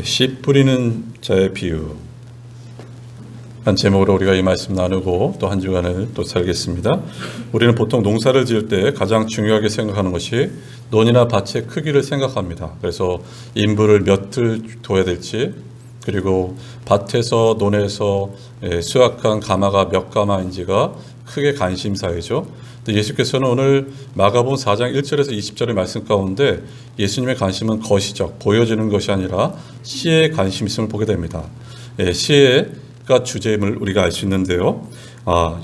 씨 뿌리는 자의 비유 한 제목으로 우리가 이 말씀 나누고 또 한 주간을 또 살겠습니다. 우리는 보통 농사를 지을 때 가장 중요하게 생각하는 것이 논이나 밭의 크기를 생각합니다. 그래서 인부를 몇을 둬야 될지, 그리고 밭에서 논에서 수확한 가마가 몇 가마인지가 크게 관심사이죠. 예수께서는 오늘 마가복음 4장 1절에서 20절의 말씀 가운데 예수님의 관심은 거시적, 보여지는 것이 아니라 씨에 관심 있음을 보게 됩니다. 씨가 주제임을 우리가 알 수 있는데요.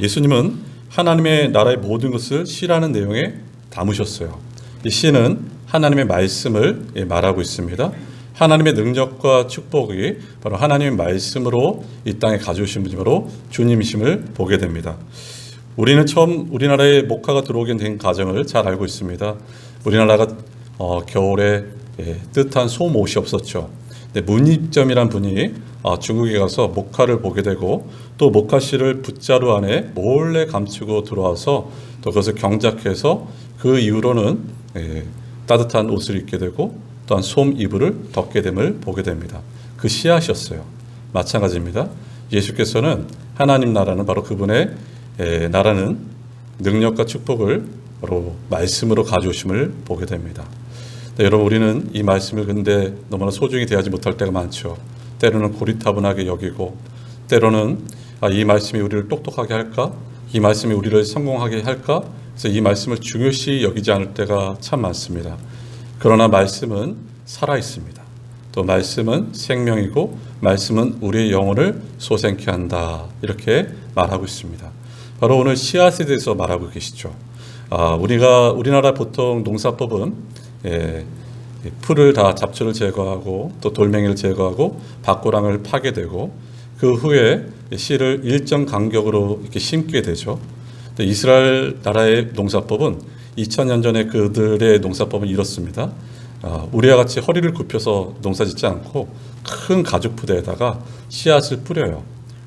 예수님은 하나님의 나라의 모든 것을 씨라는 내용에 담으셨어요. 이 씨는 하나님의 말씀을 말하고 있습니다. 하나님의 능력과 축복이 바로 하나님의 말씀으로 이 땅에 가져오신 분이 바로 주님이심을 보게 됩니다. 우리는 처음 우리나라에 목화가 들어오게 된 과정을 잘 알고 있습니다. 우리나라가 겨울에 뜨뜻한 솜옷이 없었죠. 문익점이란 분이 중국에 가서 목화를 보게 되고 또 목화씨를 붓자루 안에 몰래 감추고 들어와서 또 그것을 경작해서 그 이후로는 따뜻한 옷을 입게 되고 또한 솜 이불을 덮게 됨을 보게 됩니다. 그 씨앗이었어요. 마찬가지입니다. 예수께서는 하나님 나라는 바로 그분의 나라는 능력과 축복을 바로 말씀으로 가져오심을 보게 됩니다. 여러분, 우리는 이 말씀을 근데 너무나 소중히 대하지 못할 때가 많죠. 때로는 고리타분하게 여기고, 때로는 이 말씀이 우리를 똑똑하게 할까? 이 말씀이 우리를 성공하게 할까? 그래서 이 말씀을 중요시 여기지 않을 때가 참 많습니다. 그러나 말씀은 살아있습니다. 또 말씀은 생명이고 말씀은 우리의 영혼을 솟게 한다, 이렇게 말하고 있습니다. 바로 오늘 씨앗에 대해서 말하고 계시죠. 우리나라 보통 농사법은 풀을 다 잡초를 제거하고 또 돌멩이를 제거하고 밭고랑을 파게 되고 그 후에 씨를 일정 간격으로 이렇게 심게 되죠. 이스라엘 나라의 농사법은 2000년 전에 그들의 농사법은 이렇습니다. 우리와 같이 허리를 굽혀서 농사짓지 않고 큰 가죽 부대에다가 씨앗을 뿌려요.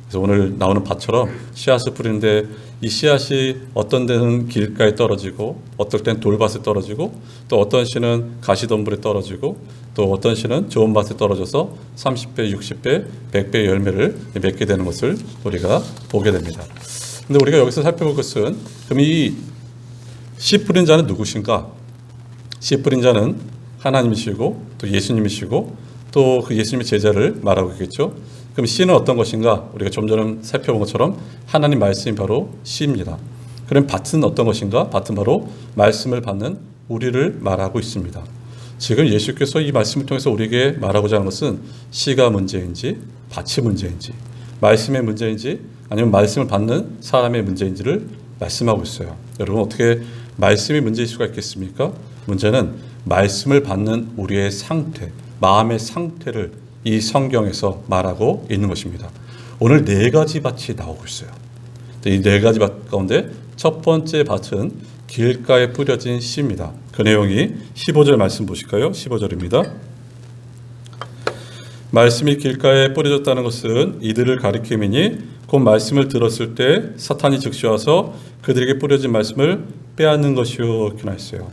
그래서 오늘 나오는 밭처럼 씨앗을 뿌리는데 이 씨앗이 어떤 데는 길가에 떨어지고 어떨 땐 돌밭에 떨어지고 또 어떤 씨는 가시덤불에 떨어지고 또 어떤 씨는 좋은 밭에 떨어져서 30배, 60배, 100배의 열매를 맺게 되는 것을 우리가 보게 됩니다. 근데 우리가 여기서 살펴볼 것은 그럼 이 씨 뿌린 자는 누구신가? 씨 뿌린 자는 하나님이시고 또 예수님이시고 또 그 예수님의 제자를 말하고 있겠죠. 그럼 씨는 어떤 것인가? 우리가 좀 전에 살펴본 것처럼 하나님 말씀이 바로 씨입니다. 그럼 밭은 어떤 것인가? 밭은 바로 말씀을 받는 우리를 말하고 있습니다. 지금 예수께서 이 말씀을 통해서 우리에게 말하고자 하는 것은 씨가 문제인지 밭이 문제인지 말씀의 문제인지 아니면 말씀을 받는 사람의 문제인지를 말씀하고 있어요. 여러분, 어떻게 말씀이 문제일 수가 있겠습니까? 문제는 말씀을 받는 우리의 상태, 마음의 상태를 이 성경에서 말하고 있는 것입니다. 오늘 4가지 밭이 나오고 있어요. 이 4가지 밭 가운데 첫 번째 밭은 길가에 뿌려진 씨입니다. 그 내용이 15절 말씀 보실까요? 15절입니다. 말씀이 길가에 뿌려졌다는 것은 이들을 가리킴이니 곧 말씀을 들었을 때 사탄이 즉시 와서 그들에게 뿌려진 말씀을 빼앗는 것이요, 이렇게 나있어요.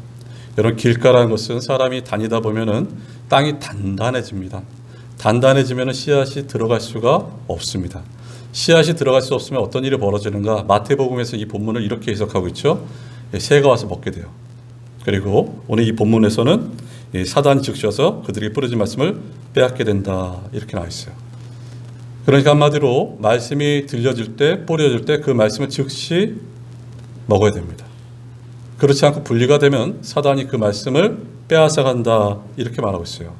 여러분, 길가라는 것은 사람이 다니다 보면은 땅이 단단해집니다. 단단해지면 씨앗이 들어갈 수가 없습니다. 씨앗이 들어갈 수 없으면 어떤 일이 벌어지는가? 마태복음에서 이 본문을 이렇게 해석하고 있죠. 새가 와서 먹게 돼요. 그리고 오늘 이 본문에서는 사단이 즉시 와서 그들에게 뿌려진 말씀을 빼앗게 된다, 이렇게 나와 있어요. 그러니까 한마디로 말씀이 들려질 때, 뿌려질 때 그 말씀을 즉시 먹어야 됩니다. 그렇지 않고 분리가 되면 사단이 그 말씀을 빼앗아 간다, 이렇게 말하고 있어요.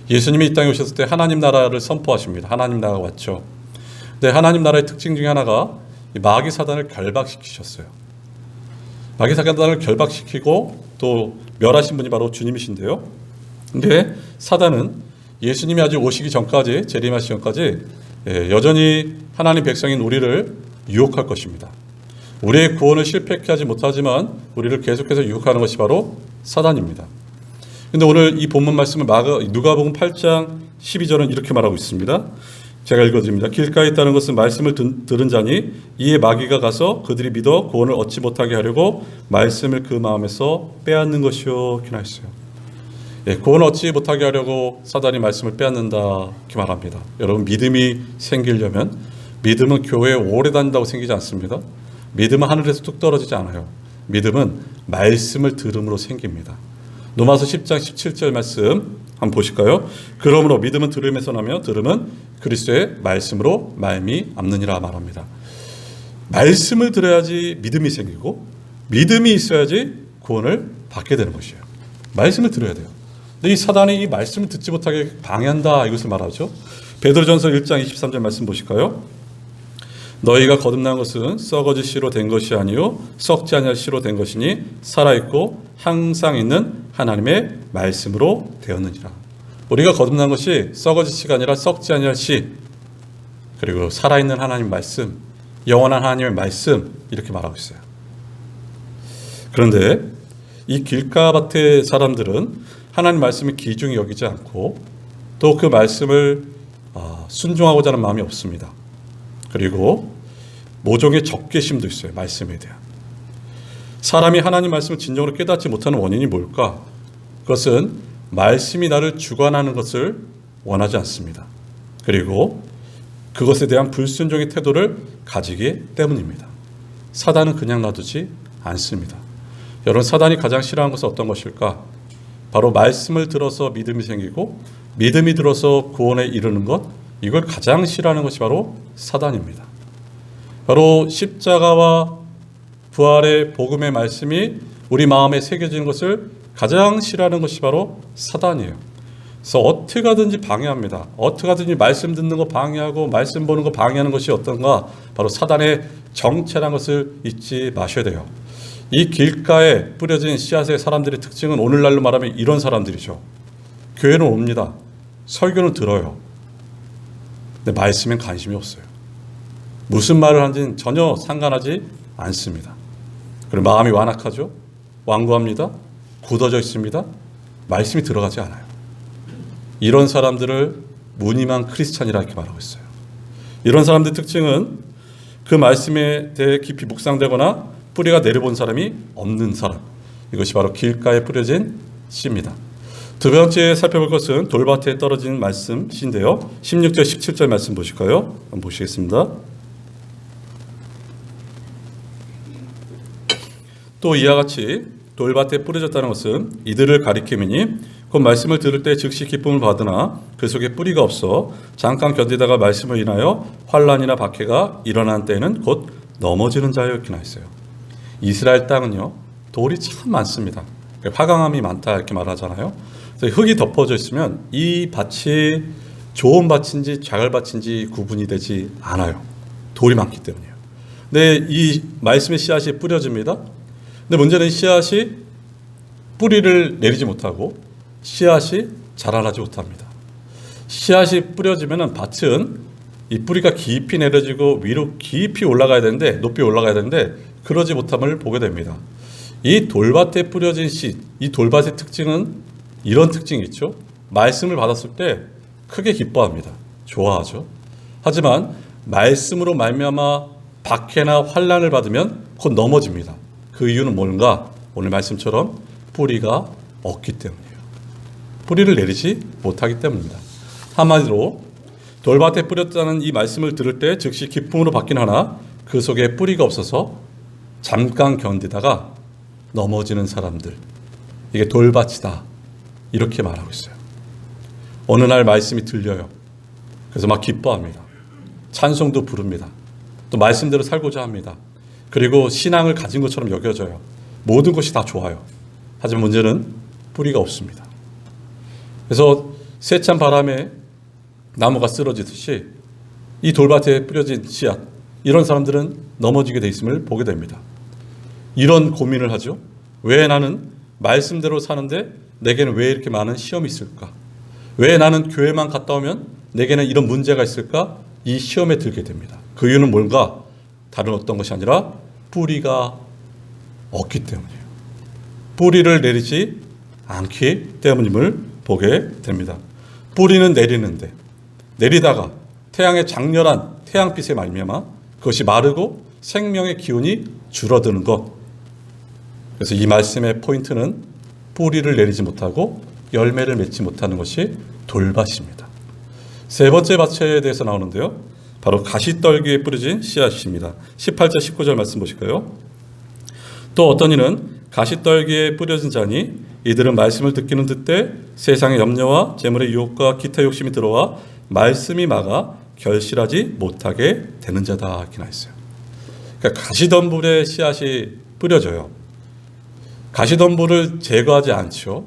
예수님이 이 땅에 오셨을 때 하나님 나라를 선포하십니다. 하나님 나라가 왔죠. 근데 하나님 나라의 특징 중에 하나가 마귀 사단을 결박시키셨어요. 마귀 사단을 결박시키고 또 멸하신 분이 바로 주님이신데요. 근데 사단은 예수님이 아직 오시기 전까지, 재림하시기 전까지 여전히 하나님 백성인 우리를 유혹할 것입니다. 우리의 구원을 실패케 하지 못하지만 우리를 계속해서 유혹하는 것이 바로 사단입니다. 근데 오늘 이 본문 말씀을 누가복음 8장 12절은 이렇게 말하고 있습니다. 제가 읽어드립니다. 길가에 있다는 것은 말씀을 들은 자니 이에 마귀가 가서 그들이 믿어 구원을 얻지 못하게 하려고 말씀을 그 마음에서 빼앗는 것이요, 이렇게 나있어요. 구원 얻지 못하게 하려고 사단이 말씀을 빼앗는다 이렇게 말합니다. 여러분, 믿음이 생기려면, 믿음은 교회에 오래 다닌다고 생기지 않습니다. 믿음은 하늘에서 뚝 떨어지지 않아요. 믿음은 말씀을 들음으로 생깁니다. 로마서 10장 17절 말씀 한번 보실까요? 그러므로 믿음은 들음에서 나며 들음은 그리스도의 말씀으로 말미암느니라 말합니다. 말씀을 들어야지 믿음이 생기고, 믿음이 있어야지 구원을 받게 되는 것이에요. 말씀을 들어야 돼요. 근데 이 사단이 이 말씀을 듣지 못하게 방해한다, 이것을 말하죠. 베드로전서 1장 23절 말씀 보실까요? 너희가 거듭난 것은 썩어질 씨로 된 것이 아니요 썩지 아니할 씨로 된 것이니 살아있고 항상 있는 하나님의 말씀으로 되었느니라. 우리가 거듭난 것이 썩어질 씨가 아니라 썩지 아니할 씨, 그리고 살아있는 하나님 말씀, 영원한 하나님의 말씀, 이렇게 말하고 있어요. 그런데 이 길가밭의 사람들은 하나님 말씀을 귀중히 여기지 않고 또 그 말씀을 순종하고자 하는 마음이 없습니다. 그리고 모종의 적개심도 있어요. 말씀에 대한. 사람이 하나님 말씀을 진정으로 깨닫지 못하는 원인이 뭘까? 그것은 말씀이 나를 주관하는 것을 원하지 않습니다. 그리고 그것에 대한 불순종의 태도를 가지기 때문입니다. 사단은 그냥 놔두지 않습니다. 여러분, 사단이 가장 싫어하는 것은 어떤 것일까? 바로 말씀을 들어서 믿음이 생기고 믿음이 들어서 구원에 이르는 것, 이걸 가장 싫어하는 것이 바로 사단입니다. 바로 십자가와 부활의 복음의 말씀이 우리 마음에 새겨지는 것을 가장 싫어하는 것이 바로 사단이에요. 그래서 어떻게 하든지 방해합니다. 어떻게 하든지 말씀 듣는 거 방해하고 말씀 보는 거 방해하는 것이 어떤가? 바로 사단의 정체라는 것을 잊지 마셔야 돼요. 이 길가에 뿌려진 씨앗의 사람들의 특징은 오늘날로 말하면 이런 사람들이죠. 교회는 옵니다. 설교는 들어요. 근데 말씀엔 관심이 없어요. 무슨 말을 하는지는 전혀 상관하지 않습니다. 그리고 마음이 완악하죠. 완고합니다. 굳어져 있습니다. 말씀이 들어가지 않아요. 이런 사람들을 무늬만 크리스찬이라 이렇게 말하고 있어요. 이런 사람들의 특징은 그 말씀에 대해 깊이 묵상되거나 뿌리가 내려본 사람이 없는 사람, 이것이 바로 길가에 뿌려진 씨입니다. 두 번째 살펴볼 것은 돌밭에 떨어진 말씀인데요. 16절 17절 말씀 보실까요? 한번 보시겠습니다. 또 이와 같이 돌밭에 뿌려졌다는 것은 이들을 가리킴이니 곧 말씀을 들을 때 즉시 기쁨을 받으나 그 속에 뿌리가 없어 잠깐 견디다가 말씀을 인하여 환난이나 박해가 일어난 때에는 곧 넘어지는 자여 이렇게 나있어요. 이스라엘 땅은요, 돌이 참 많습니다. 화강암이 많다 이렇게 말하잖아요. 그래서 흙이 덮어져 있으면 이 밭이 좋은 밭인지 자갈밭인지 구분이 되지 않아요. 돌이 많기 때문이에요. 근데 이 말씀의 씨앗이 뿌려집니다. 근데 문제는 씨앗이 뿌리를 내리지 못하고 씨앗이 자라나지 못합니다. 씨앗이 뿌려지면 밭은 이 뿌리가 깊이 내려지고 위로 깊이 올라가야 되는데, 높이 올라가야 되는데 그러지 못함을 보게 됩니다. 이 돌밭에 뿌려진 씨, 이 돌밭의 특징은 이런 특징이 있죠. 말씀을 받았을 때 크게 기뻐합니다. 좋아하죠. 하지만 말씀으로 말미암아 박해나 환난을 받으면 곧 넘어집니다. 그 이유는 뭔가? 오늘 말씀처럼 뿌리가 없기 때문이에요. 뿌리를 내리지 못하기 때문입니다. 한마디로 돌밭에 뿌렸다는 이 말씀을 들을 때 즉시 기쁨으로 받긴 하나 그 속에 뿌리가 없어서 잠깐 견디다가 넘어지는 사람들, 이게 돌밭이다 이렇게 말하고 있어요. 어느 날 말씀이 들려요. 그래서 막 기뻐합니다. 찬송도 부릅니다. 또 말씀대로 살고자 합니다. 그리고 신앙을 가진 것처럼 여겨져요. 모든 것이 다 좋아요. 하지만 문제는 뿌리가 없습니다. 그래서 세찬 바람에 나무가 쓰러지듯이 이 돌밭에 뿌려진 씨앗, 이런 사람들은 넘어지게 돼 있음을 보게 됩니다. 이런 고민을 하죠. 왜 나는 말씀대로 사는데 내게는 왜 이렇게 많은 시험이 있을까? 왜 나는 교회만 갔다 오면 내게는 이런 문제가 있을까? 이 시험에 들게 됩니다. 그 이유는 뭔가? 다른 어떤 것이 아니라 뿌리가 없기 때문이에요. 뿌리를 내리지 않기 때문임을 보게 됩니다. 뿌리는 내리는데 내리다가 태양의 장렬한 태양빛에 말미암아 그것이 마르고 생명의 기운이 줄어드는 것. 그래서 이 말씀의 포인트는 뿌리를 내리지 못하고 열매를 맺지 못하는 것이 돌밭입니다. 세 번째 밭에 대해서 나오는데요. 바로 가시떨기에 뿌려진 씨앗입니다. 18절 19절 말씀 보실까요? 또 어떤 이는 가시떨기에 뿌려진 자니 이들은 말씀을 듣기는 듣되 세상의 염려와 재물의 유혹과 기타 욕심이 들어와 말씀이 막아 결실하지 못하게 되는 자다 이렇게 나있어요. 그러니까 가시덤불에 씨앗이 뿌려져요. 가시덤불을 제거하지 않죠.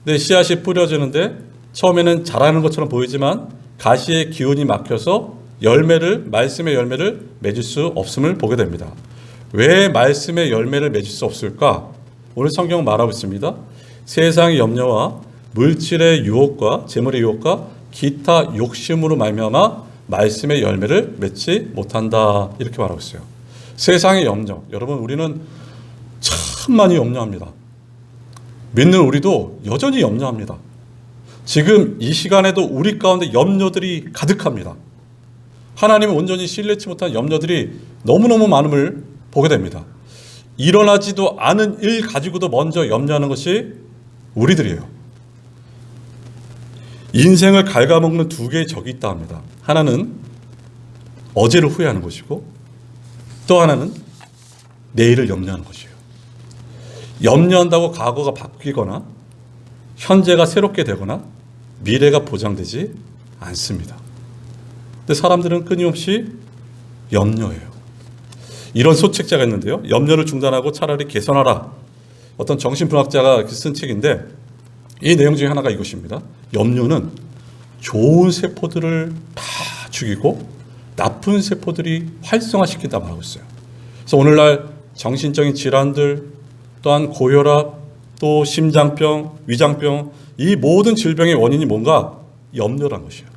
근데 씨앗이 뿌려지는데 처음에는 자라는 것처럼 보이지만 가시의 기운이 막혀서 말씀의 열매를 맺을 수 없음을 보게 됩니다. 왜 말씀의 열매를 맺을 수 없을까? 오늘 성경은 말하고 있습니다. 세상의 염려와 물질의 유혹과 재물의 유혹과 기타 욕심으로 말미암아 말씀의 열매를 맺지 못한다 이렇게 말하고 있어요. 세상의 염려, 여러분 우리는 참 많이 염려합니다. 믿는 우리도 여전히 염려합니다. 지금 이 시간에도 우리 가운데 염려들이 가득합니다. 하나님을 온전히 신뢰치 못한 염려들이 너무너무 많음을 보게 됩니다. 일어나지도 않은 일 가지고도 먼저 염려하는 것이 우리들이에요. 인생을 갉아먹는 두 개의 적이 있다 합니다. 하나는 어제를 후회하는 것이고 또 하나는 내일을 염려하는 것이에요. 염려한다고 과거가 바뀌거나 현재가 새롭게 되거나 미래가 보장되지 않습니다. 근데 사람들은 끊임없이 염려해요. 이런 소책자가 있는데요. 염려를 중단하고 차라리 개선하라. 어떤 정신분학자가 쓴 책인데 이 내용 중에 하나가 이것입니다. 염려는 좋은 세포들을 다 죽이고 나쁜 세포들이 활성화시킨다 말하고 있어요. 그래서 오늘날 정신적인 질환들 또한 고혈압 또 심장병, 위장병 이 모든 질병의 원인이 뭔가 염려란 것이에요.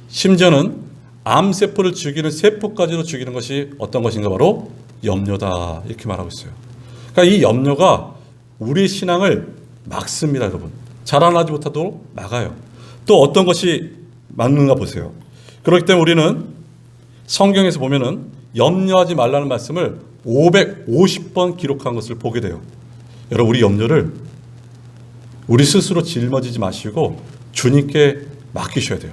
심지어는 암세포를 죽이는 세포까지도 죽이는 것이 어떤 것인가 바로 염려다 이렇게 말하고 있어요. 그러니까 이 염려가 우리 신앙을 막습니다. 여러분. 자라나지 못하도록 막아요. 또 어떤 것이 막는가 보세요. 그렇기 때문에 우리는 성경에서 보면은 염려하지 말라는 말씀을 550번 기록한 것을 보게 돼요. 여러분 우리 염려를 우리 스스로 짊어지지 마시고 주님께 맡기셔야 돼요.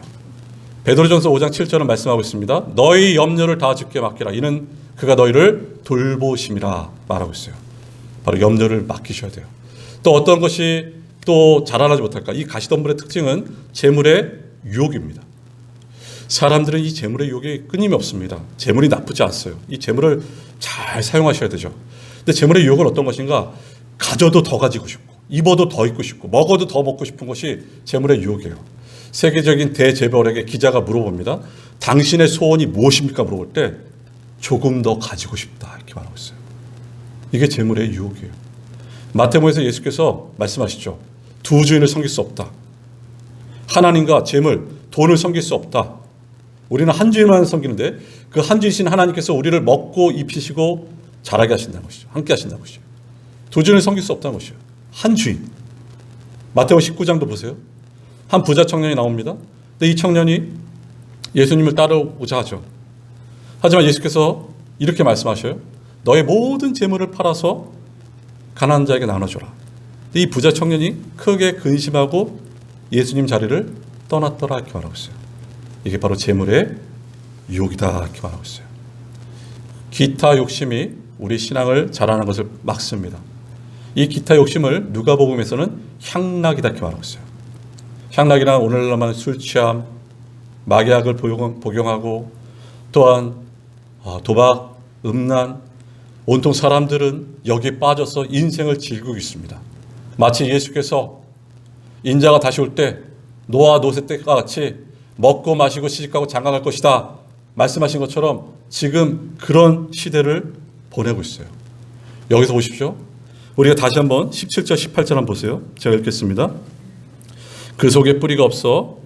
베드로전서 5장 7절은 말씀하고 있습니다. 너희 염려를 다 주께 맡기라. 이는 그가 너희를 돌보심이라 말하고 있어요. 바로 염려를 맡기셔야 돼요. 또 어떤 것이 또 자라나지 못할까? 이 가시덤불의 특징은 재물의 유혹입니다. 사람들은 이 재물의 유혹이 끊임이 없습니다. 재물이 나쁘지 않어요. 이 재물을 잘 사용하셔야 되죠. 근데 재물의 유혹은 어떤 것인가? 가져도 더 가지고 싶고 입어도 더 입고 싶고 먹어도 더 먹고 싶은 것이 재물의 유혹이에요. 세계적인 대재벌에게 기자가 물어봅니다. 당신의 소원이 무엇입니까? 물어볼 때 조금 더 가지고 싶다 이렇게 말하고 있어요. 이게 재물의 유혹이에요. 마태복음에서 예수께서 말씀하시죠. 두 주인을 섬길 수 없다. 하나님과 재물, 돈을 섬길 수 없다. 우리는 한 주인만 섬기는데 그 한 주이신 하나님께서 우리를 먹고 입히시고 자라게 하신다는 것이죠. 함께 하신다는 것이죠. 두 주인을 섬길 수 없다는 것이죠. 한 주인. 마태복음 19장도 보세요. 한 부자 청년이 나옵니다. 근데 이 청년이 예수님을 따라오자 하죠. 하지만 예수께서 이렇게 말씀하셔요. 너의 모든 재물을 팔아서 가난한 자에게 나눠줘라. 근데 이 부자 청년이 크게 근심하고 예수님 자리를 떠났더라 이렇게 말하고 있어요. 이게 바로 재물의 유혹이다 이렇게 말하고 있어요. 기타 욕심이 우리 신앙을 자라는 것을 막습니다. 이 기타 욕심을 누가복음에서는 향락이다 이렇게 말하고 있어요. 향락이란 오늘날 말하는 술 취함, 마약을 복용하고 또한 도박, 음란, 온통 사람들은 여기에 빠져서 인생을 즐기고 있습니다. 마치 예수께서 인자가 다시 올 때 노아 노세 때과 같이 먹고 마시고 시집가고 장가갈 것이다 말씀하신 것처럼 지금 그런 시대를 보내고 있어요. 여기서 보십시오. 우리가 다시 한번 17절 18절 한번 보세요. 제가 읽겠습니다. 그 속에 뿌리가 없어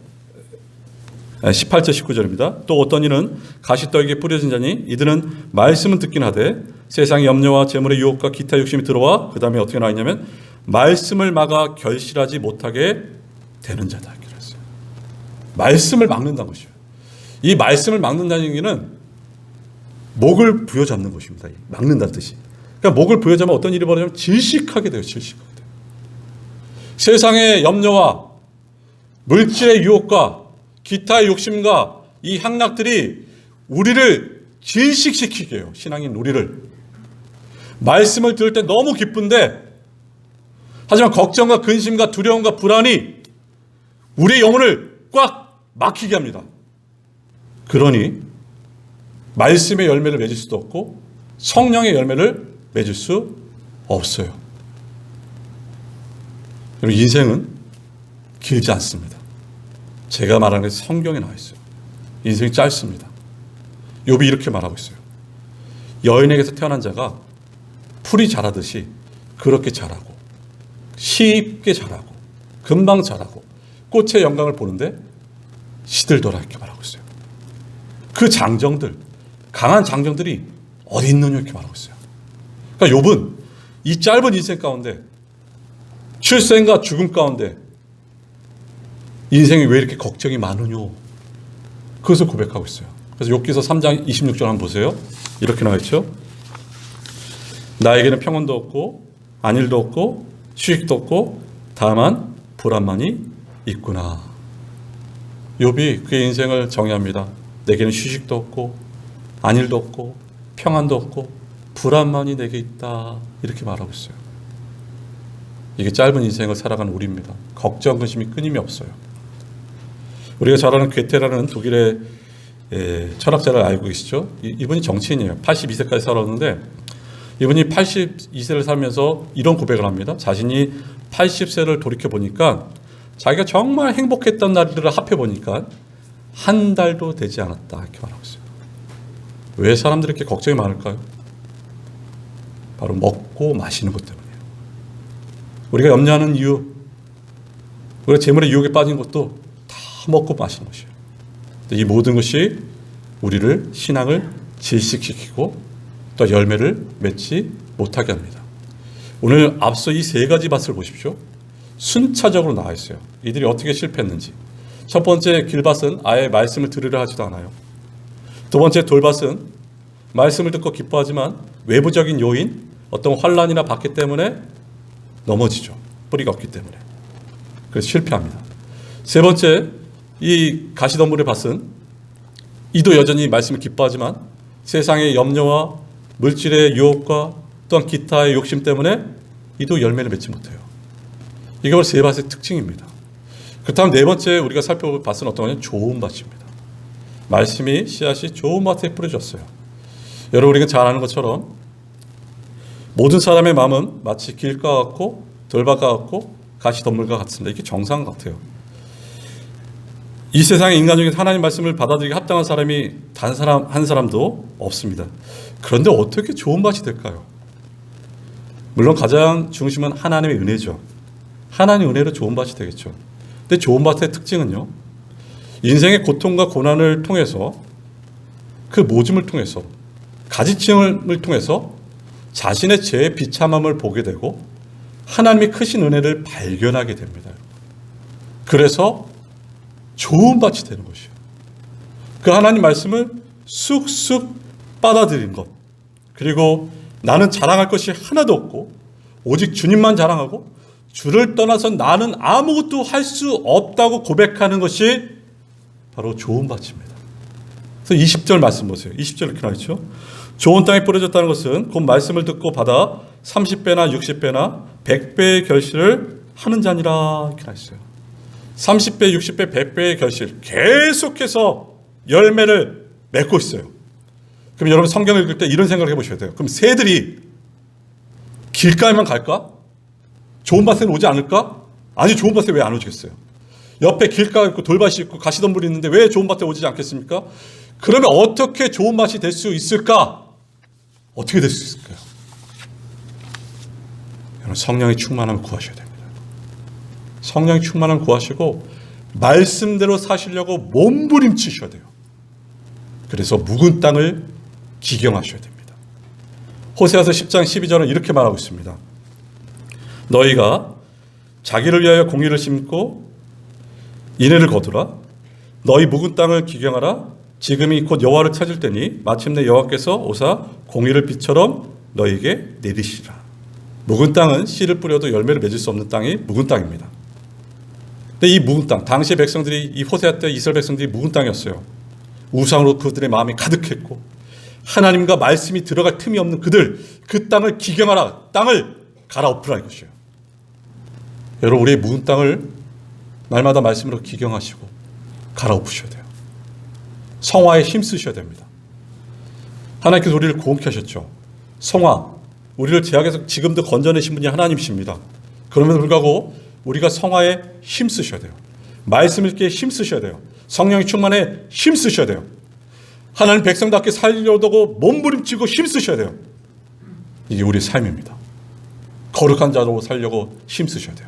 18절 19절입니다. 또 어떤 이는 가시떨기에 뿌려진 자니 이들은 말씀은 듣긴 하되 세상의 염려와 재물의 유혹과 기타 욕심이 들어와 그 다음에 어떻게 나와 있냐면 말씀을 막아 결실하지 못하게 되는 자다. 그랬어요. 말씀을 막는다는 것이에요. 이 말씀을 막는다는 얘기는 목을 부여잡는 것입니다. 막는다는 뜻이. 그러니까 목을 부여잡으면 어떤 일이 벌어지냐면 질식하게 돼요. 질식하게 돼요. 세상의 염려와 물질의 유혹과 기타의 욕심과 이 향락들이 우리를 질식시키게 해요. 신앙인 우리를. 말씀을 들을 때 너무 기쁜데 하지만 걱정과 근심과 두려움과 불안이 우리의 영혼을 꽉 막히게 합니다. 그러니 말씀의 열매를 맺을 수도 없고 성령의 열매를 맺을 수 없어요. 여러분, 인생은 길지 않습니다. 제가 말하는 게 성경에 나와 있어요. 인생이 짧습니다. 욥이 이렇게 말하고 있어요. 여인에게서 태어난 자가 풀이 자라듯이 그렇게 자라고 쉽게 자라고 금방 자라고 꽃의 영광을 보는데 시들더라 이렇게 말하고 있어요. 그 장정들, 강한 장정들이 어디 있느냐 이렇게 말하고 있어요. 그러니까 욥은 이 짧은 인생 가운데 출생과 죽음 가운데 인생이 왜 이렇게 걱정이 많으냐 그것을 고백하고 있어요. 그래서 욥기서 3장 26절 한번 보세요. 이렇게 나와 있죠. 나에게는 평온도 없고 안일도 없고 휴식도 없고 다만 불안만이 있구나. 욥이 그의 인생을 정의합니다. 내게는 휴식도 없고 안일도 없고 평안도 없고 불안만이 내게 있다. 이렇게 말하고 있어요. 이게 짧은 인생을 살아가는 우리입니다. 걱정, 근심이 끊임이 없어요. 우리가 잘 아는 괴테라는 독일의 철학자를 알고 계시죠? 이분이 정치인이에요. 82세까지 살았는데 이분이 82세를 살면서 이런 고백을 합니다. 자신이 80세를 돌이켜보니까 자기가 정말 행복했던 날들을 합해보니까 한 달도 되지 않았다 이렇게 말하고 있어요. 왜 사람들이 이렇게 걱정이 많을까요? 바로 먹고 마시는 것 때문이에요. 우리가 염려하는 이유, 우리가 재물의 유혹에 빠진 것도 다 먹고 마시는 것이에요. 이 모든 것이 우리를 신앙을 질식시키고 또 열매를 맺지 못하게 합니다. 오늘 앞서 이 세 가지 밭을 보십시오. 순차적으로 나와 있어요. 이들이 어떻게 실패했는지. 첫 번째 길밭은 아예 말씀을 들으려 하지도 않아요. 두 번째 돌밭은 말씀을 듣고 기뻐하지만 외부적인 요인, 어떤 환란이나 박해 때문에 넘어지죠. 뿌리가 없기 때문에. 그래서 실패합니다. 세 번째, 이 가시덤불의 밭은 이도 여전히 말씀을 기뻐하지만 세상의 염려와 물질의 유혹과 또한 기타의 욕심 때문에 이도 열매를 맺지 못해요. 이게 바로 세 밭의 특징입니다. 그렇다면 네 번째 우리가 살펴볼 밭은 어떤 거냐면 좋은 밭입니다. 말씀이 씨앗이 좋은 밭에 뿌려졌어요. 여러분, 우리가 잘 아는 것처럼 모든 사람의 마음은 마치 길과 같고 돌밭과 같고 가시덤불과 같습니다. 이게 정상 같아요. 이 세상의 인간 중에 하나님 말씀을 받아들이기 합당한 사람이 단 한 사람도 없습니다. 그런데 어떻게 좋은 밭이 될까요? 물론 가장 중심은 하나님의 은혜죠. 하나님의 은혜로 좋은 밭이 되겠죠. 근데 좋은 밭의 특징은요, 인생의 고통과 고난을 통해서 그 모짐을 통해서 가지치움을 통해서 자신의 죄의 비참함을 보게 되고 하나님의 크신 은혜를 발견하게 됩니다. 그래서 좋은 밭이 되는 것이에요. 그 하나님 말씀을 쑥쑥 빨아들인 것, 그리고 나는 자랑할 것이 하나도 없고 오직 주님만 자랑하고 주를 떠나서 나는 아무것도 할 수 없다고 고백하는 것이 바로 좋은 밭입니다. 그래서 20절 말씀 보세요. 20절 이렇게 나와 있죠. 좋은 땅에 뿌려졌다는 것은 곧 말씀을 듣고 받아 30배나 60배나 100배의 결실을 하는 자니라 이렇게 나와 있어요. 30배, 60배, 100배의 결실 계속해서 열매를 맺고 있어요. 그럼 여러분 성경을 읽을 때 이런 생각을 해보셔야 돼요. 그럼 새들이 길가에만 갈까? 좋은 밭에는 오지 않을까? 아니, 좋은 밭에 왜 안 오겠어요? 옆에 길가가 있고 돌밭이 있고 가시덤불이 있는데 왜 좋은 밭에 오지 않겠습니까? 그러면 어떻게 좋은 밭이 될 수 있을까? 어떻게 될 수 있을까요? 여러분, 성령의 충만함을 구하셔야 됩니다. 성령의 충만함을 구하시고 말씀대로 사시려고 몸부림치셔야 돼요. 그래서 묵은 땅을 기경하셔야 됩니다. 호세아서 10장 12절은 이렇게 말하고 있습니다. 너희가 자기를 위하여 공의를 심고 인애를 거두라. 너희 묵은 땅을 기경하라. 지금이 곧 여호와를 찾을 때니 마침내 여호와께서 오사 공의를 비처럼 너희에게 내리시라. 묵은 땅은 씨를 뿌려도 열매를 맺을 수 없는 땅이 묵은 땅입니다. 근데 이 묵은 땅, 당시 백성들이, 이 호세아 때 이스라엘 백성들이 묵은 땅이었어요. 우상으로 그들의 마음이 가득했고 하나님과 말씀이 들어갈 틈이 없는 그 땅을 기경하라, 땅을 갈아엎으라 이것이에요. 여러분, 우리의 묵은 땅을 날마다 말씀으로 기경하시고 갈아엎으셔야 돼요. 성화에 힘쓰셔야 됩니다. 하나님께서 우리를 고음케 하셨죠. 성화, 우리를 죄악에서 지금도 건져내신 분이 하나님이십니다. 그럼에도 불구하고 우리가 성화에 힘쓰셔야 돼요. 말씀 읽기에 힘쓰셔야 돼요. 성령의 충만에 힘쓰셔야 돼요. 하나님 백성답게 살려고 몸부림치고 힘쓰셔야 돼요. 이게 우리의 삶입니다. 거룩한 자로 살려고 힘쓰셔야 돼요.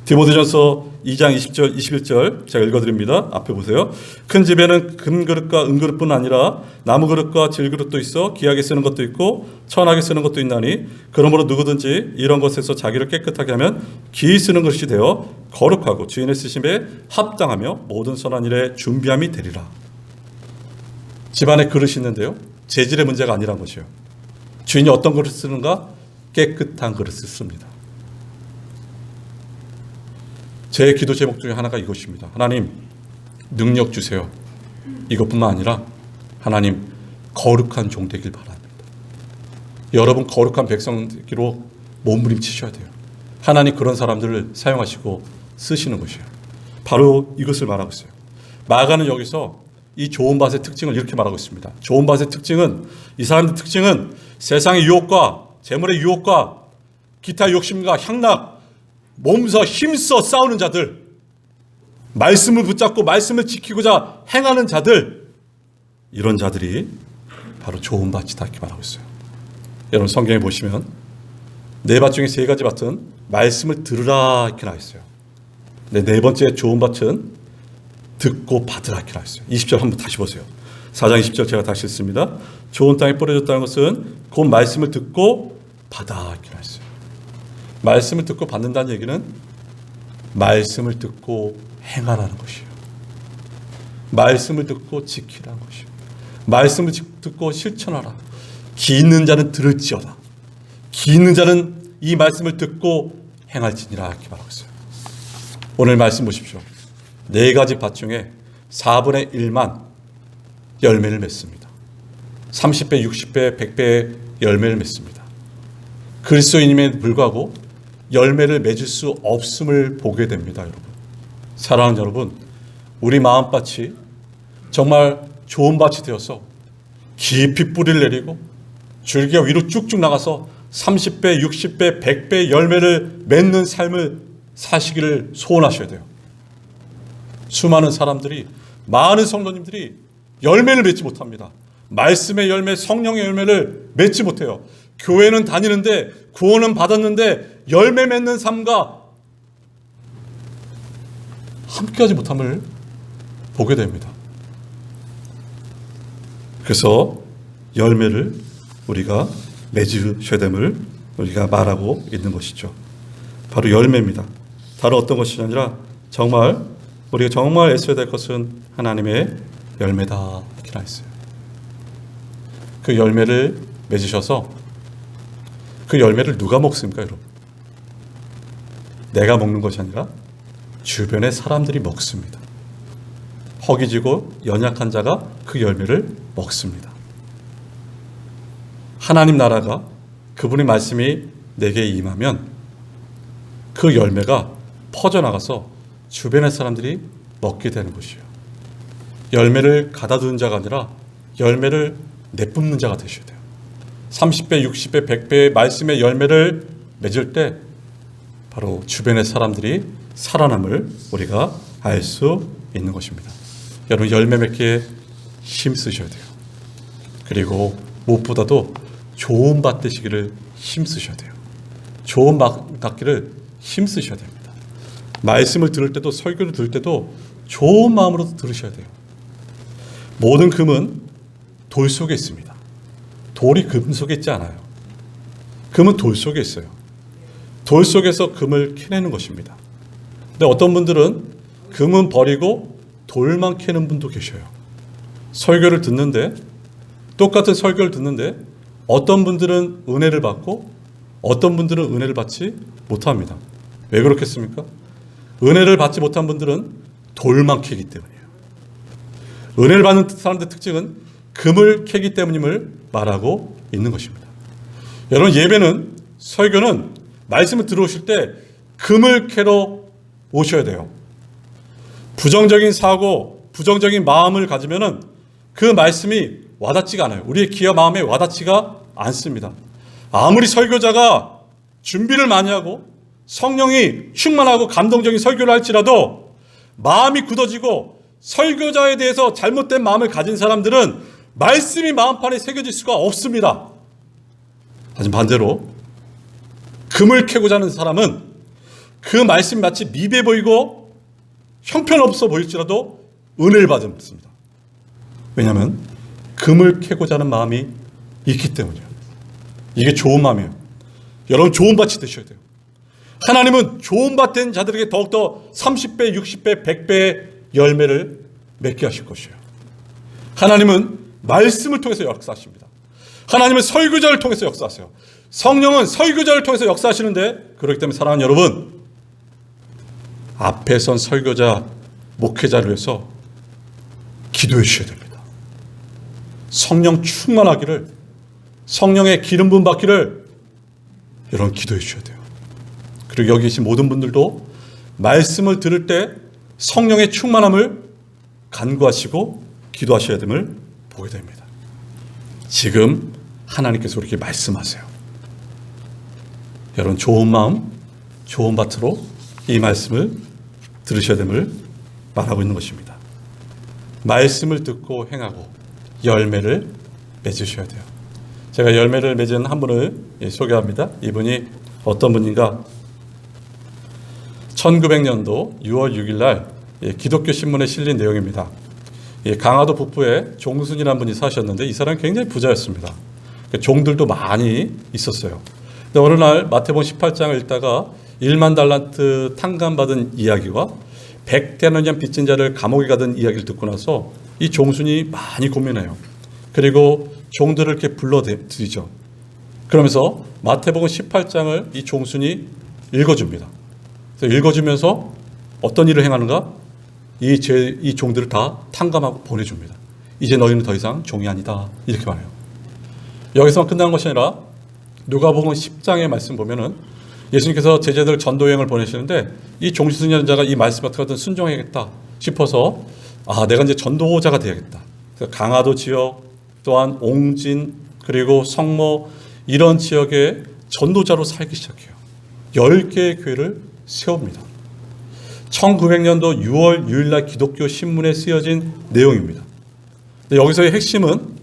디모데전서 2장 20절 21절 제가 읽어드립니다. 앞에 보세요. 큰 집에는 금그릇과 은그릇뿐 아니라 나무그릇과 질그릇도 있어 귀하게 쓰는 것도 있고 천하게 쓰는 것도 있나니 그러므로 누구든지 이런 것에서 자기를 깨끗하게 하면 기이 쓰는 것이 되어 거룩하고 주인의 쓰심에 합당하며 모든 선한 일에 준비함이 되리라. 집안에 그릇이 있는데요, 재질의 문제가 아니란 것이요, 주인이 어떤 그릇을 쓰는가? 깨끗한 그릇을 씁니다. 제 기도 제목 중에 하나가 이것입니다. 하나님, 능력 주세요. 이것뿐만 아니라 하나님, 거룩한 종 되길 바랍니다. 여러분, 거룩한 백성 되기로 몸부림치셔야 돼요. 하나님 그런 사람들을 사용하시고 쓰시는 것이에요. 바로 이것을 말하고 있어요. 마가는 여기서 이 좋은 밭의 특징을 이렇게 말하고 있습니다. 좋은 밭의 특징은, 이 사람의 특징은 세상의 유혹과 재물의 유혹과 기타 욕심과 향락, 몸서 힘써 싸우는 자들, 말씀을 붙잡고 말씀을 지키고자 행하는 자들, 이런 자들이 바로 좋은 밭이다 이렇게 말하고 있어요. 여러분, 성경에 보시면 네 밭 중에 세 가지 밭은 말씀을 들으라 이렇게 나와 있어요. 네 번째 좋은 밭은 듣고 받으라 이렇게 나와 있어요. 20절 한번 다시 보세요. 4장 20절 제가 다시 읽습니다. 좋은 땅에 뿌려졌다는 것은 곧 말씀을 듣고 받아 이렇게 나와 있어요. 말씀을 듣고 받는다는 얘기는 말씀을 듣고 행하라는 것이에요. 말씀을 듣고 지키라는 것이에요. 말씀을 듣고 실천하라. 기 있는 자는 들을지어다. 기 있는 자는 이 말씀을 듣고 행할지니라 이렇게 말하고 있어요. 오늘 말씀 보십시오. 네 가지 밭 중에 4분의 1만 열매를 맺습니다. 30배, 60배, 100배의 열매를 맺습니다. 그리스도인임에도 불구하고 열매를 맺을 수 없음을 보게 됩니다. 여러분, 사랑하는 여러분, 우리 마음밭이 정말 좋은 밭이 되어서 깊이 뿌리를 내리고 줄기가 위로 쭉쭉 나가서 30배, 60배, 100배 열매를 맺는 삶을 사시기를 소원하셔야 돼요. 수많은 사람들이, 많은 성도님들이 열매를 맺지 못합니다. 말씀의 열매, 성령의 열매를 맺지 못해요. 교회는 다니는데, 구원은 받았는데 열매 맺는 삶과 함께하지 못함을 보게 됩니다. 그래서 열매를 우리가 맺으셔야 됨을 우리가 말하고 있는 것이죠. 바로 열매입니다. 다른 어떤 것이 아니라 정말 우리가 정말 애써야 될 것은 하나님의 열매다 이렇게 나와 있어요. 그 열매를 맺으셔서 그 열매를 누가 먹습니까, 여러분? 내가 먹는 것이 아니라 주변의 사람들이 먹습니다. 허기지고 연약한 자가 그 열매를 먹습니다. 하나님 나라가, 그분의 말씀이 내게 임하면 그 열매가 퍼져나가서 주변의 사람들이 먹게 되는 것이에요. 열매를 가다두는 자가 아니라 열매를 내뿜는 자가 되셔야 돼요. 30배, 60배, 100배의 말씀의 열매를 맺을 때 바로 주변의 사람들이 살아남을 우리가 알 수 있는 것입니다. 여러분, 열매 맺기에 힘쓰셔야 돼요. 그리고 무엇보다도 좋은 밭 되시기를 힘쓰셔야 돼요. 좋은 밭 갖기를 힘쓰셔야 됩니다. 말씀을 들을 때도, 설교를 들을 때도 좋은 마음으로 들으셔야 돼요. 모든 금은 돌 속에 있습니다. 돌이 금 속에 있지 않아요. 금은 돌 속에 있어요. 돌 속에서 금을 캐내는 것입니다. 근데 어떤 분들은 금은 버리고 돌만 캐는 분도 계셔요. 설교를 듣는데, 똑같은 설교를 듣는데 어떤 분들은 은혜를 받고 어떤 분들은 은혜를 받지 못합니다. 왜 그렇겠습니까? 은혜를 받지 못한 분들은 돌만 캐기 때문이에요. 은혜를 받는 사람들의 특징은 금을 캐기 때문임을 말하고 있는 것입니다. 여러분, 예배는, 설교는 말씀을 들어오실 때 금을 캐러 오셔야 돼요. 부정적인 사고, 부정적인 마음을 가지면은 그 말씀이 와닿지가 않아요. 우리의 귀와 마음에 와닿지가 않습니다. 아무리 설교자가 준비를 많이 하고 성령이 충만하고 감동적인 설교를 할지라도 마음이 굳어지고 설교자에 대해서 잘못된 마음을 가진 사람들은 말씀이 마음판에 새겨질 수가 없습니다. 하지만 반대로 금을 캐고자 하는 사람은 그 말씀이 마치 미비해 보이고 형편없어 보일지라도 은혜를 받습니다. 왜냐하면 금을 캐고자 하는 마음이 있기 때문이에요. 이게 좋은 마음이에요. 여러분, 좋은 밭이 되셔야 돼요. 하나님은 좋은 밭 된 자들에게 더욱더 30배, 60배, 100배의 열매를 맺게 하실 것이에요. 하나님은 말씀을 통해서 역사하십니다. 하나님은 설교자를 통해서 역사하세요. 성령은 설교자를 통해서 역사하시는데, 그렇기 때문에 사랑하는 여러분, 앞에 선 설교자, 목회자를 위해서 기도해 주셔야 됩니다. 성령 충만하기를, 성령의 기름 부음 받기를 여러분 기도해 주셔야 돼요. 그리고 여기 계신 모든 분들도 말씀을 들을 때 성령의 충만함을 간구하시고 기도하셔야 됨을 보게 됩니다. 지금 하나님께서 우리에게 말씀하세요. 여러분, 좋은 마음, 좋은 밭으로 이 말씀을 들으셔야 됨을 말하고 있는 것입니다. 말씀을 듣고 행하고 열매를 맺으셔야 돼요. 제가 열매를 맺은 한 분을 소개합니다. 이분이 어떤 분인가? 1900년도 6월 6일 날 기독교 신문에 실린 내용입니다. 강화도 북부에 종순이라는 분이 사셨는데 이 사람은 굉장히 부자였습니다. 종들도 많이 있었어요. 근데 어느 날 마태복음 18장을 읽다가 1만 달란트 탕감받은 이야기와 100데나리온 빚진 자를 감옥에 가던 이야기를 듣고 나서 이 종순이 많이 고민해요. 그리고 종들을 이렇게 불러들이죠. 그러면서 마태복음 18장을 이 종순이 읽어줍니다. 그래서 읽어주면서 어떤 일을 행하는가? 이 종들을 다 탕감하고 보내줍니다. 이제 너희는 더 이상 종이 아니다. 이렇게 말해요. 여기서만 끝난 것이 아니라 누가복음 10장의 말씀 보면은 예수님께서 제자들 전도여행을 보내시는데 이 종순이라는 자가 이 말씀 같은 것을 순종해야겠다 싶어서 내가 이제 전도자가 되야겠다. 그래서 강화도 지역 또한 옹진 그리고 성모 이런 지역에 전도자로 살기 시작해요. 10개의 교회를 세웁니다. 1900년도 6월 6일 날 기독교 신문에 쓰여진 내용입니다. 여기서의 핵심은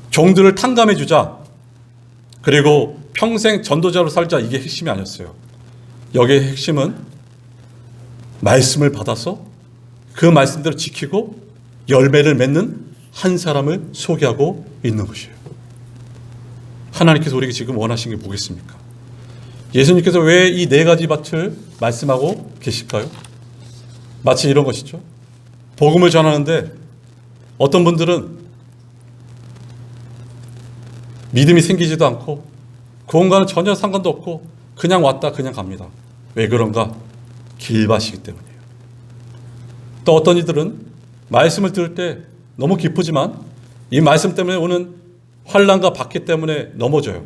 종들을 탕감해 주자, 그리고 평생 전도자로 살자, 이게 핵심이 아니었어요. 여기의 핵심은 말씀을 받아서 그 말씀대로 지키고 열매를 맺는 한 사람을 소개하고 있는 것이에요. 하나님께서 우리에게 지금 원하시는 게 뭐겠습니까? 예수님께서 왜 이 4가지 밭을 말씀하고 계실까요? 마치 이런 것이죠. 복음을 전하는데 어떤 분들은 믿음이 생기지도 않고 그것과는 전혀 상관도 없고 그냥 왔다 그냥 갑니다. 왜 그런가? 길밭이기 때문이에요. 또 어떤 이들은 말씀을 들을 때 너무 기쁘지만 이 말씀 때문에 오는 환난과 박해 때문에 넘어져요.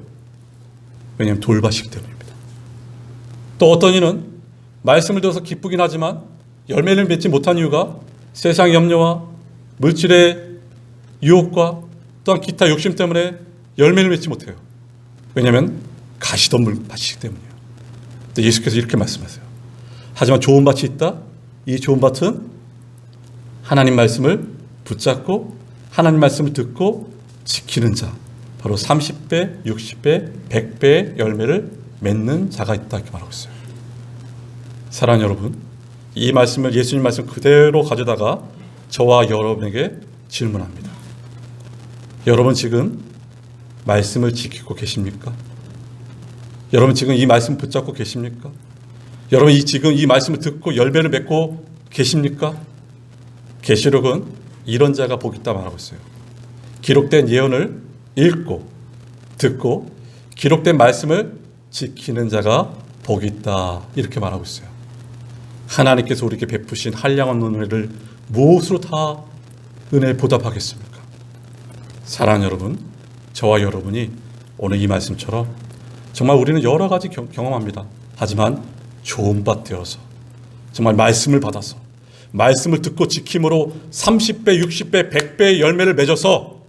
왜냐하면 돌밭이기 때문입니다. 또 어떤 이는 말씀을 들어서 기쁘긴 하지만 열매를 맺지 못한 이유가 세상 염려와 물질의 유혹과 또한 기타 욕심 때문에 열매를 맺지 못해요. 왜냐하면 가시덤불 밭이기 때문이에요. 근데 예수께서 이렇게 말씀하세요. 하지만 좋은 밭이 있다. 이 좋은 밭은 하나님 말씀을 붙잡고 하나님 말씀을 듣고 지키는 자, 바로 30배, 60배, 100배의 열매를 맺는 자가 있다, 이렇게 말하고 있어요. 사랑하는 여러분, 이 말씀을 예수님 말씀 그대로 가져다가 저와 여러분에게 질문합니다. 여러분 지금 말씀을 지키고 계십니까? 여러분 지금 이 말씀 붙잡고 계십니까? 여러분 지금 이 말씀을 듣고 열매를 맺고 계십니까? 계시록은 이런 자가 복 있다 말하고 있어요. 기록된 예언을 읽고 듣고 기록된 말씀을 지키는 자가 복이 있다, 이렇게 말하고 있어요. 하나님께서 우리에게 베푸신 한량없는 은혜를 무엇으로 다 은혜에 보답하겠습니까? 사랑하는 여러분, 저와 여러분이 오늘 이 말씀처럼 정말 우리는 여러 가지 경험합니다. 하지만 좋은 밭 되어서 정말 말씀을 받아서 말씀을 듣고 지킴으로 30배, 60배, 100배의 열매를 맺어서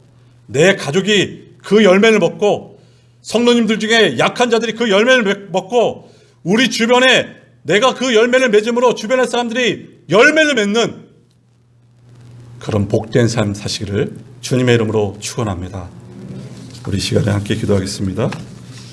내 가족이 그 열매를 먹고 성도님들 중에 약한 자들이 그 열매를 먹고 우리 주변에 내가 그 열매를 맺음으로 주변의 사람들이 열매를 맺는 그런 복된 삶 사시기를 주님의 이름으로 축원합니다. 우리 시간에 함께 기도하겠습니다.